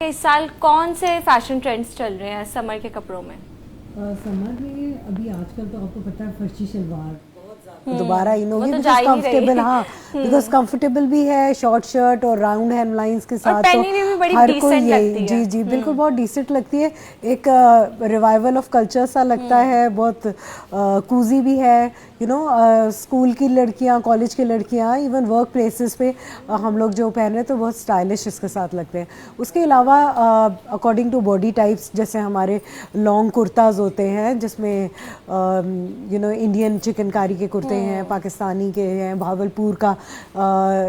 इस साल कौन से फैशन ट्रेंड्स चल रहे हैं समर के कपड़ों में? समर में अभी आजकल तो आपको पता है फर्शी शलवार दोबारा इन होगी तो बिकॉज कंफर्टेबल। हाँ, बिकॉज कंफर्टेबल भी है, शॉर्ट शर्ट और राउंड हेम लाइंस के साथ तो बड़ी हर कोई लगती है। जी जी बिल्कुल बहुत डिसेंट लगती है। एक रिवाइवल ऑफ कल्चर सा लगता है, बहुत कूजी भी है। स्कूल की लड़कियां, कॉलेज की लड़कियां, इवन वर्क प्लेसेस पे हम लोग जो पहन रहे हैं तो बहुत स्टाइलिश इसके साथ लगते हैं। उसके अलावा अकॉर्डिंग टू बॉडी टाइप्स, जैसे हमारे लॉन्ग कुर्ताज होते हैं जिसमें इंडियन चिकनकारी के कुर्ते हैं, पाकिस्तानी के हैं, भावलपुर का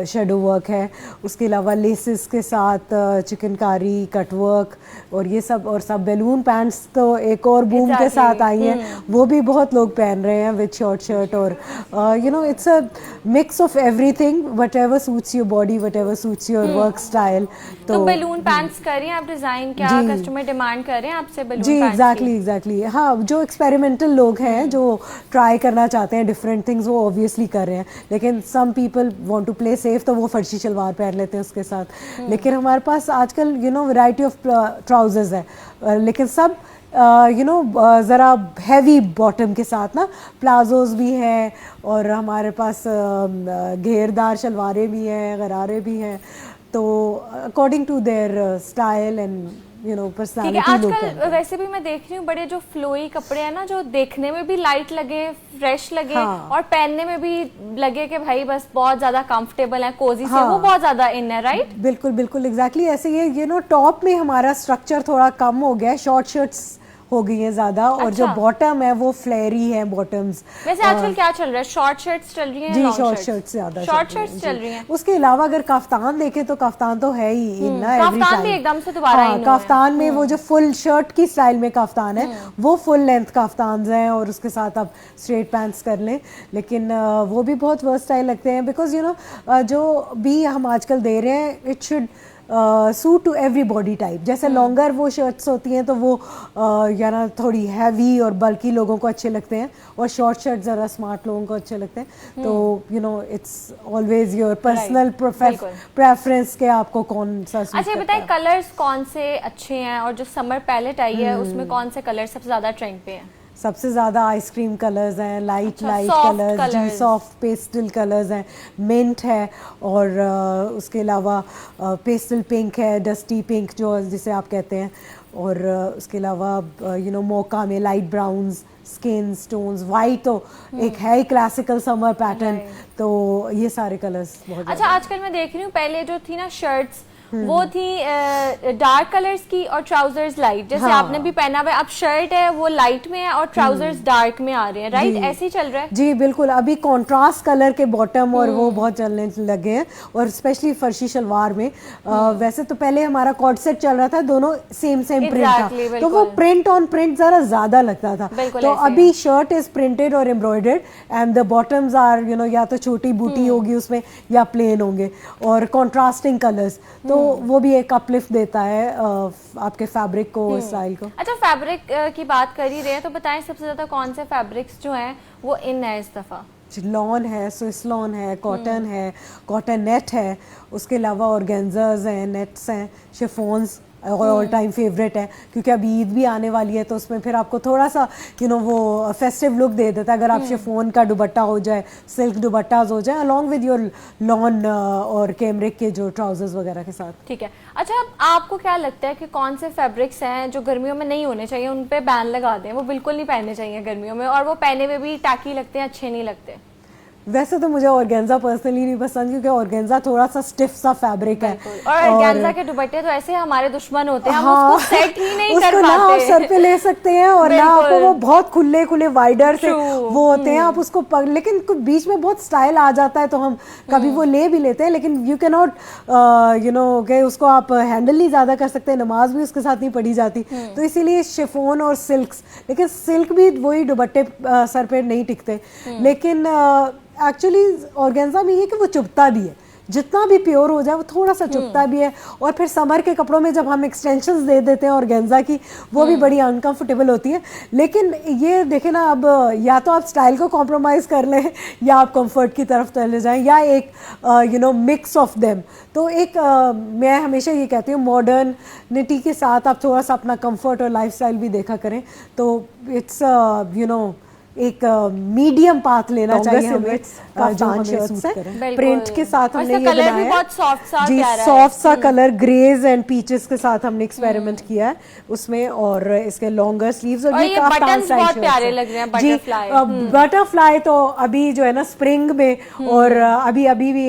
शेडो वर्क है। उसके अलावा लेसेस के साथ चिकनकारी, कटवर्क और ये सब, और सब बैलून पैंट्स तो एक और बूम के साथ आई हैं, वो भी बहुत लोग पहन रहे हैं विद शॉर्ट शर्ट। और it's a mix of everything, whatever suits your body, whatever suits your work style. तो बैलून पैंट्स कर रही हैं आप डिजाइन, क्या कस्टमर डिमांड कर रहे हैं आपसे बैलून जी? पैंट्स? एग्जैक्टली हाँ, जो एक्सपेरिमेंटल लोग हैं जो ट्राई करना चाहते हैं डिफरेंट थिंग्स, वो ऑब्वियसली कर रहे हैं। लेकिन some people want to play safe, तो वो फर्शी शलवार पहन लेते हैं उसके साथ। लेकिन हमारे पास आजकल वैरायटी ऑफ ट्राउजर्स है, लेकिन सब ज़रा हैवी बॉटम के साथ ना, प्लाजोज भी हैं और हमारे पास घेरदार शलवारें भी हैं, गरारे भी हैं। तो according to their style and personality. आजकल वैसे भी मैं देख रही हूँ बड़े जो फ्लोई कपड़े हैं ना, जो देखने में भी लाइट लगे, फ्रेश लगे, हाँ। और पहनने में भी लगे कि भाई बस बहुत ज्यादा कंफर्टेबल है, कोजी से, वो बहुत ज्यादा इन है, राइट? बिल्कुल बिल्कुल एग्जैक्टली ऐसे ही टॉप में हमारा स्ट्रक्चर थोड़ा कम हो गया है, शॉर्ट शर्ट्स हो गई है ज्यादा। अच्छा। और जो बॉटम है वो फ्लेयरी है बॉटम्स। वैसे आजकल क्या चल रहा है? शॉर्ट शर्ट्स चल रही हैं? जी, शॉर्ट शर्ट्स ज्यादा, शॉर्ट शर्ट्स चल रही हैं। उसके अलावा अगर कफ्तान देखें तो कफ्तान तो है ही इन ना, कफ्तान भी एकदम से दोबारा इन कफ्तान में वो जो फुल शर्ट की स्टाइल में कफ्तान है, वो फुल लेंथ कफ्तान हैं, और उसके साथ आप स्ट्रेट पैंट्स कर लें। लेकिन वो भी बहुत वर्सटाइल लगते हैं, बिकॉज जो भी हम आजकल दे रहे हैं, it should suit to every body type. जैसे लॉन्गर वो शर्ट्स होती हैं तो वो थोड़ी हैवी और बल्कि लोगों को अच्छे लगते हैं, और शॉर्ट शर्ट ज़रा स्मार्ट लोगों को अच्छे लगते हैं। तो it's always your personal preference के आपको कौन सा सूट। अच्छा बताइए, कलर्स कौन से अच्छे हैं, और जो समर पैलेट आई है उसमें कौन से कलर सबसे ज्यादा ट्रेंड पे हैं? सबसे ज़्यादा आइसक्रीम कलर्स हैं, लाइट कलर्स जी, सॉफ्ट पेस्टल कलर्स हैं, मिंट है, और उसके अलावा पेस्टल पिंक है, डस्टी पिंक जो जिसे आप कहते हैं, और उसके अलावा मोका में light browns, skin stones, white तो एक है ही क्लासिकल समर पैटर्न। तो ये सारे कलर्स बहुत। अच्छा, आजकल मैं देख रही हूँ, पहले जो थी ना शर्ट्स, वो थी डार्क कलर्स की और ट्राउजर्स लाइट, जैसे आपने भी पहना हुआ है। अब शर्ट है वो लाइट में है और ट्राउजर्स डार्क में आ रहे हैं, राइट? ऐसे ही चल रहा है जी बिल्कुल। अभी कॉन्ट्रास्ट कलर के बॉटम और वो बहुत चलने लगे हैं, और स्पेशली फर्शी शलवार में। वैसे तो पहले हमारा कॉर्ड सेट चल रहा था, दोनों सेम प्रिंट था, तो वो प्रिंट ऑन प्रिंट जरा ज्यादा लगता था। तो अभी शर्ट इज प्रिंटेड और embroidered, and the bottoms are या तो छोटी बूटी होगी उसमें या प्लेन होंगे, और कॉन्ट्रास्टिंग कलर्स। तो वो भी एक अपलिफ्ट देता है आपके फैब्रिक को, स्टाइल को। अच्छा, फैब्रिक की बात कर ही रहे हैं, तो बताएं सबसे ज्यादा कौन से फैब्रिक्स जो हैं वो इन है इस दफा? लॉन है, स्विस लॉन है, कॉटन है, कॉटन नेट है, उसके अलावा ऑर्गेन्जाज हैं, नेट्स हैं, शिफॉन्स ऑल टाइम फेवरेट है, क्योंकि अब ईद भी आने वाली है, तो उसमें फिर आपको थोड़ा सा वो फेस्टिव लुक दे देता है अगर आप शिफॉन का दुपट्टा हो जाए, सिल्क दुपट्टाज हो जाए, अलॉन्ग विद योर लॉन और कैमरिक के जो ट्राउजर्स वगैरह के साथ। ठीक है। अच्छा, आपको क्या लगता है कि कौन से फैब्रिक्स हैं जो गर्मियों में नहीं होने चाहिए, उन पे बैन लगा दें, वो बिल्कुल नहीं पहनने चाहिए गर्मियों में, और वो पहने हुए भी टैकी लगते हैं, अच्छे नहीं लगते? वैसे तो मुझे ऑर्गेन्जा पर्सनली नहीं पसंद, क्योंकि ऑर्गेन्जा थोड़ा सा स्टिफ सा फैब्रिक है, और ऑर्गेन्जा के दुपट्टे तो ऐसे हमारे दुश्मन होते हैं, हम उसको सेट ही नहीं कर पाते। ना आप सर पे ले सकते हैं, और ना आपको वो बहुत खुले खुले वाइडर से वो होते हैं, आप उसको लेकिन बीच में बहुत स्टाइल आ जाता है, तो हम कभी वो ले भी लेते हैं, लेकिन यू कैन नॉट के उसको आप हैंडल नहीं ज्यादा कर सकते, नमाज भी उसके साथ नहीं पढ़ी जाती। तो इसीलिए शिफॉन और सिल्क्स, लेकिन सिल्क भी वही दुपट्टे सर पे नहीं टिकते। लेकिन एक्चुअली ऑर्गेन्जा में ये कि वो चुभता भी है, जितना भी प्योर हो जाए वो थोड़ा सा चुभता भी है। और फिर समर के कपड़ों में जब हम एक्सटेंशंस दे देते हैं ऑर्गेन्जा की, वो भी बड़ी अनकंफर्टेबल होती है। लेकिन ये देखे ना, अब या तो आप स्टाइल को कॉम्प्रोमाइज़ कर लें या आप कंफर्ट की तरफ चले जाएं, या एक मिक्स ऑफ देम। तो एक मैं हमेशा ये कहती हूँ, मॉडर्निटी के साथ आप थोड़ा सा अपना कंफर्ट और लाइफस्टाइल भी देखा करें। तो इट्स एक मीडियम पाथ लेना चाहिए हमें, जो हमें सूट करे। प्रिंट के साथ हमने ये कलर बनाया भी है बहुत सॉफ्ट सा जी, प्यारा है। सॉफ्ट सा कलर, ग्रेज एंड पीचेस के साथ हमने एक्सपेरिमेंट किया है उसमें। और इसके लॉन्गर स्लीव्स और ये बटन्स बहुत प्यारे लग रहे हैं, बटरफ्लाई। बटरफ्लाई तो अभी जो है ना स्प्रिंग में और अभी भी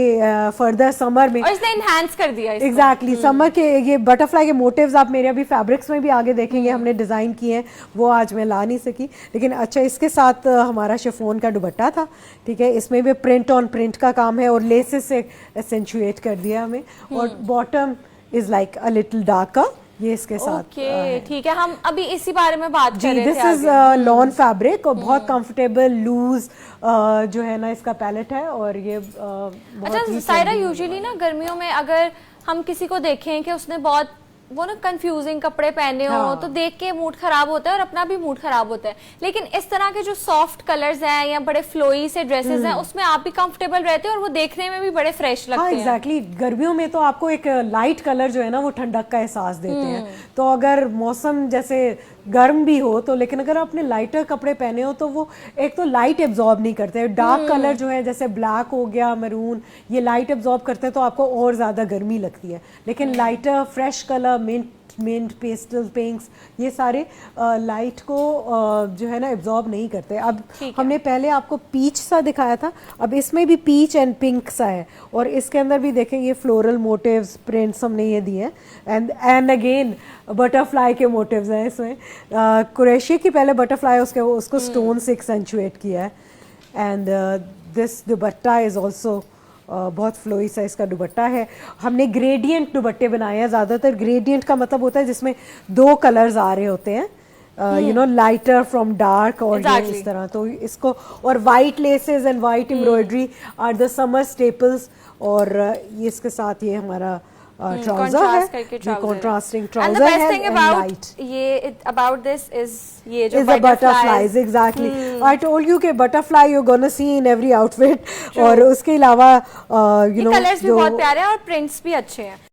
फर्दर समर में और इसने एनहांस कर दिया इसको। एग्जैक्टली समर के ये बटरफ्लाई के मोटिव्स आप मेरे अभी फैब्रिक्स में भी आगे देखेंगे, हमने डिजाइन किए हैं, वो आज मैं ला नहीं सकी। लेकिन अच्छा, इसके साथ हमारा शिफॉन का दुपट्टा था, ठीक है, इसमें भी प्रिंट ऑन प्रिंट का काम है और लेसेस से एसेंचुएट कर दिया हमें। और bottom is like a little darker, ये इसके साथ ओके, ठीक है। हम अभी इसी बारे में बात कर रहे थे। दिस इज लॉन फैब्रिक और बहुत कंफर्टेबल लूज जो है ना इसका पैलेट है। और ये अच्छा सायरा, यूजुअली ना गर्मियों में अगर हम किसी को देखें कि उसने बहुत वो ना कंफ्यूजिंग कपड़े पहने हो, तो देख के मूड खराब होता है और अपना भी मूड खराब होता है। लेकिन इस तरह के जो सॉफ्ट कलर्स हैं या बड़े फ्लोई से ड्रेसेस हैं, उसमें आप भी कंफर्टेबल रहते हैं और वो देखने में भी बड़े फ्रेश लगते हैं। एग्जैक्टली, गर्मियों में तो आपको एक लाइट कलर जो है ना वो ठंडक का एहसास देते हैं। तो अगर मौसम जैसे गर्म भी हो तो, लेकिन अगर आपने लाइटर कपड़े पहने हो तो वो एक तो लाइट एब्जॉर्ब नहीं करते। डार्क कलर जो है जैसे ब्लैक हो गया, मैरून, ये लाइट एब्जॉर्ब करते हैं तो आपको और ज्यादा गर्मी लगती है। लेकिन lighter fresh colour, mint, pastel pinks, ये सारे लाइट को जो है ना एब्जॉर्ब नहीं करते। अब हमने पहले आपको पीच सा दिखाया था, अब इसमें भी पीच एंड पिंक सा है। और इसके अंदर भी देखें ये फ्लोरल मोटिव्स, प्रिंट्स हमने ये दिए हैं। एंड अगेन बटरफ्लाई के मोटिव्स हैं इसमें। कुरैशी की पहले बटरफ्लाई उसको स्टोन से एक्सेंचुएट किया है। And this dupatta is also बहुत फ्लोई सा इसका दुपट्टा है। हमने ग्रेडियंट दुपट्टे बनाए हैं। ज़्यादातर ग्रेडियंट का मतलब होता है जिसमें दो कलर्स आ रहे होते हैं, लाइटर फ्रॉम डार्क, और ये इस तरह। तो इसको, और white laces and white embroidery are the summer staples. और ये इसके साथ ये हमारा ट्राउजर है, कॉन्ट्रास्टिंग ट्राउजर है एंड लाइट। ये अबाउट दिस इज ये जो butterflies, exactly, I told you कि butterfly you gonna see in every outfit. और उसके अलावा कलर्स भी बहुत प्यारे हैं और प्रिंट्स भी अच्छे हैं।